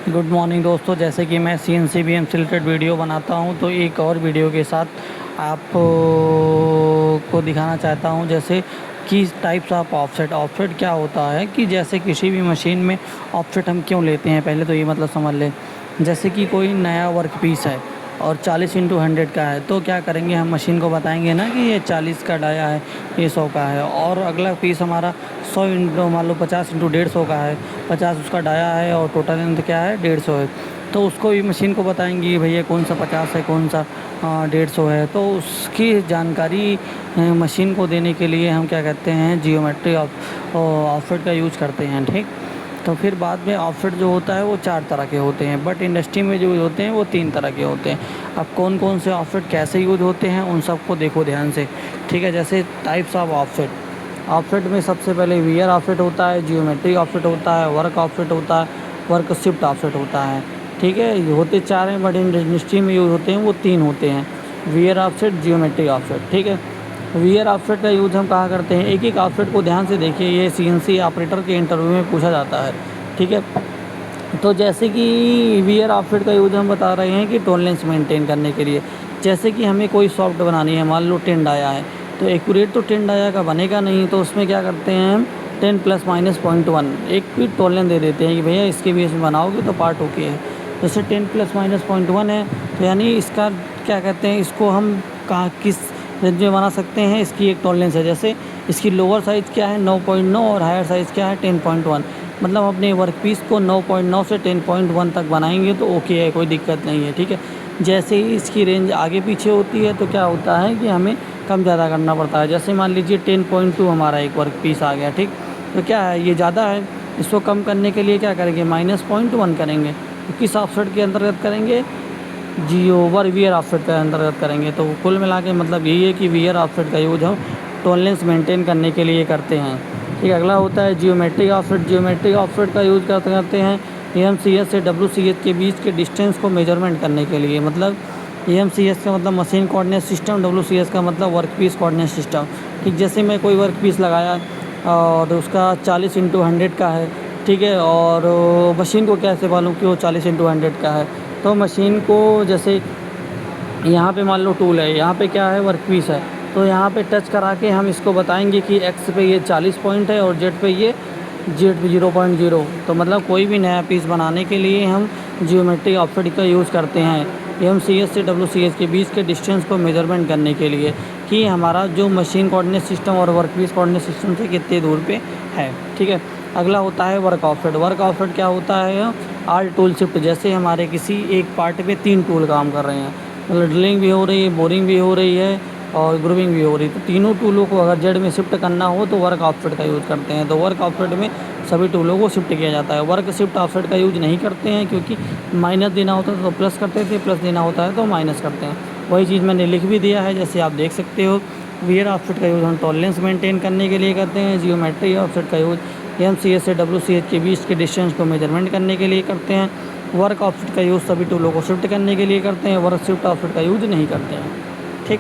Good morning दोस्तों। जैसे कि मैं CNC BM से रिलेटेड वीडियो बनाता हूं, तो एक और वीडियो के साथ आपको दिखाना चाहता हूं। जैसे कि टाइप्स ऑफ ऑफसेट। ऑफसेट क्या होता है कि जैसे किसी भी मशीन में ऑफसेट हम क्यों लेते हैं, पहले तो ये मतलब समझ लें। जैसे कि कोई नया वर्क पीस है और 40x100 का है, तो क्या करेंगे, हम मशीन को बताएंगे ना कि ये 40 का डाया है, ये 100 का है। और अगला पीस हमारा 100 इंटू मान लो 50x150 का है, 50 उसका डाया है और टोटल लेंथ क्या है 150 है। तो उसको भी मशीन को बताएंगे कि भैया कौन सा 50 है, कौन सा 150 है। तो उसकी जानकारी मशीन को देने के लिए हम क्या कहते हैं, जियोमेट्री ऑफसेट का यूज करते हैं। ठीक। तो फिर बाद में ऑफसेट जो होता है वो 4 तरह के होते हैं, बट इंडस्ट्री में जो होते हैं वो 3 तरह के होते हैं। अब कौन कौन से ऑफसेट कैसे यूज होते हैं उन सबको देखो ध्यान से। ठीक है। जैसे टाइप्स ऑफ ऑफसेट। ऑफसेट में सबसे पहले वियर ऑफसेट होता है, जियोमेट्री ऑफसेट होता है, वर्क ऑफसेट होता है, वर्क शिफ्ट ऑफसेट होता है। ठीक है। ये होते 4 हैं, बट इंडस्ट्री में यूज होते हैं वो 3 होते हैं, वियर ऑफसेट, जियोमेट्री ऑफसेट। ठीक है। वियर ऑफसेट का यूज़ हम कहाँ करते हैं, एक एक ऑफसेट को ध्यान से देखिए, ये CNC ऑपरेटर के इंटरव्यू में पूछा जाता है। ठीक है। तो जैसे कि वियर ऑफसेट का यूज़ हम बता रहे हैं कि टॉलरेंस मेंटेन करने के लिए। जैसे कि हमें कोई सॉफ्ट बनानी है, मान लो 10 डाया है, तो एक्यूरेट तो 10 डाया का बनेगा नहीं, तो उसमें क्या करते हैं हम 10 ± 0.1 एक भी टॉलरेंस दे देते हैं कि भैया इसके बेस में बनाओगे तो पार्ट ओके है। जैसे 10 ± 0.1 है, तो यानी इसका क्या कहते हैं, इसको हम कहाँ किस रेंज में बना सकते हैं, इसकी एक टॉलरेंस है। जैसे इसकी लोअर साइज़ क्या है 9.9 और हायर साइज़ क्या है 10.1। मतलब अपने वर्क पीस को 9.9 से 10.1 तक बनाएंगे तो ओके है, कोई दिक्कत नहीं है। ठीक है। जैसे ही इसकी रेंज आगे पीछे होती है तो क्या होता है कि हमें कम ज़्यादा करना पड़ता है। जैसे मान लीजिए 10.2 हमारा एक वर्क पीस आ गया। ठीक। तो क्या है, ये ज़्यादा है, इसको कम करने के लिए क्या करेंगे, -0.1 करेंगे। तो किस ऑफसेट के अंतर्गत करेंगे, वियर ऑफसेट के अंतर्गत करेंगे। तो कुल मिला के मतलब यही है कि वियर ऑफसेट का यूज हम टॉलरेंस मेंटेन करने के लिए करते हैं। ठीक। अगला होता है जियोमेट्रिक ऑफसेट। जियोमेट्रिक ऑफसेट का यूज करते हैं EMCS से WCS के बीच के डिस्टेंस को मेजरमेंट करने के लिए। मतलब EMCS का मतलब मशीन कोऑर्डिनेट सिस्टम, WCS का मतलब वर्क पीस कोऑर्डिनेट सिस्टम। ठीक। जैसे मैं कोई वर्क पीस लगाया और उसका 40x100 का है, ठीक है, और मशीन को कैसे मालूम कि वो 40x100 का है। तो मशीन को जैसे यहाँ पे मान लो टूल है, यहाँ पे क्या है, वर्क पीस है, तो यहाँ पे टच करा के हम इसको बताएंगे कि X पे ये 40 पॉइंट है और Z पे 0.0। तो मतलब कोई भी नया पीस बनाने के लिए हम जियोमेट्री ऑफसेट का यूज़ करते हैं EMCS से WCS के बीच के डिस्टेंस को मेजरमेंट करने के लिए कि हमारा जो मशीन कोऑर्डिनेट सिस्टम और वर्क पीस कोऑर्डिनेट सिस्टम से कितने दूर पे है। ठीक है। अगला होता है वर्क ऑफसेट। वर्क ऑफसेट क्या होता है, ऑल टूल शिफ्ट। जैसे हमारे किसी एक पार्ट पे 3 टूल काम कर रहे हैं, मतलब ड्रिलिंग भी हो रही है, बोरिंग भी हो रही है और ग्रूविंग भी हो रही है, तो तीनों टूलों को अगर जेड में शिफ्ट करना हो तो वर्क ऑफसेट का यूज़ करते हैं। तो वर्क ऑफसेट में सभी टूलों को शिफ्ट किया जाता है। वर्क शिफ्ट ऑफसेट का यूज़ नहीं करते हैं, क्योंकि माइनस देना होता है तो प्लस करते थे, प्लस देना होता है तो माइनस करते हैं। वही चीज़ मैंने लिख भी दिया है, जैसे आप देख सकते हो। वियर ऑफसेट का यूज़ हम टॉलरेंस मेंटेन करने के लिए करते हैं। जियोमेट्री ऑफसेट का यूज़ EMCS से WCS के बीच के डिस्टेंस को मेजरमेंट करने के लिए करते हैं। वर्क ऑफसेट का यूज़ सभी टूलों को शिफ्ट करने के लिए करते हैं। वर्क शिफ्ट ऑफसेट का यूज़ नहीं करते हैं। ठीक।